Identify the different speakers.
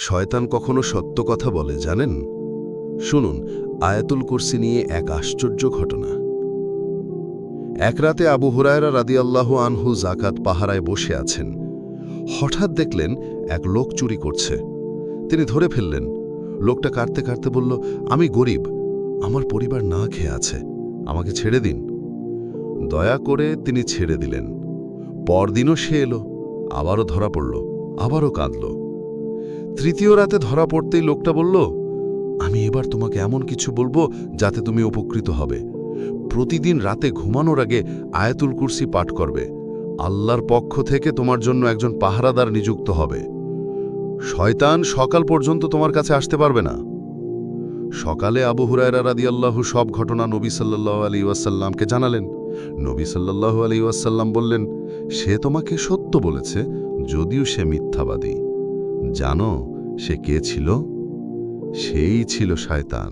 Speaker 1: শয়তান কখনো সত্য কথা বলে জানেন? শুনুন আয়াতুল কুরসি নিয়ে এক আশ্চর্য ঘটনা। এক রাতে আবু হুরায়রা রাদিয়াল্লাহু আনহু যাকাত পাহারায় বসে আছেন। হঠাৎ দেখলেন এক লোক চুরি করছে। তিনি ধরে ফেললেন। লোকটা কাঁদতে কাঁদতে বলল, আমি গরিব, আমার পরিবার না খেয়ে আছে, আমাকে ছেড়ে দিন। দয়া করে তিনি ছেড়ে দিলেন। পরদিনও সে এলো, আবারও ধরা পড়ল, আবারও কাঁদল। তৃতীয় রাতে ধরা পড়তেই লোকটা বলল, আমি এবার তোমাকে এমন কিছু বলবো যাতে তুমি উপকৃত হবে। প্রতিদিন রাতে ঘুমানোর আগে আয়াতুল কুরসি পাঠ করবে। আল্লাহর পক্ষ থেকে তোমার জন্য একজন পাহারাদার নিযুক্ত হবে। শয়তান সকাল পর্যন্ত তোমার কাছে আসতে পারবে না। সকালে আবু হুরায়রা রাদিয়াল্লাহু সব ঘটনা নবী সাল্লাল্লাহু আলাইহি ওয়াসাল্লামকে জানালেন। নবী সাল্লাল্লাহু আলাইহি ওয়াসাল্লাম বললেন, সে তোমাকে সত্য বলেছে, যদিও সে মিথ্যাবাদী। জানো সে কে ছিল? সেই ছিল শয়তান।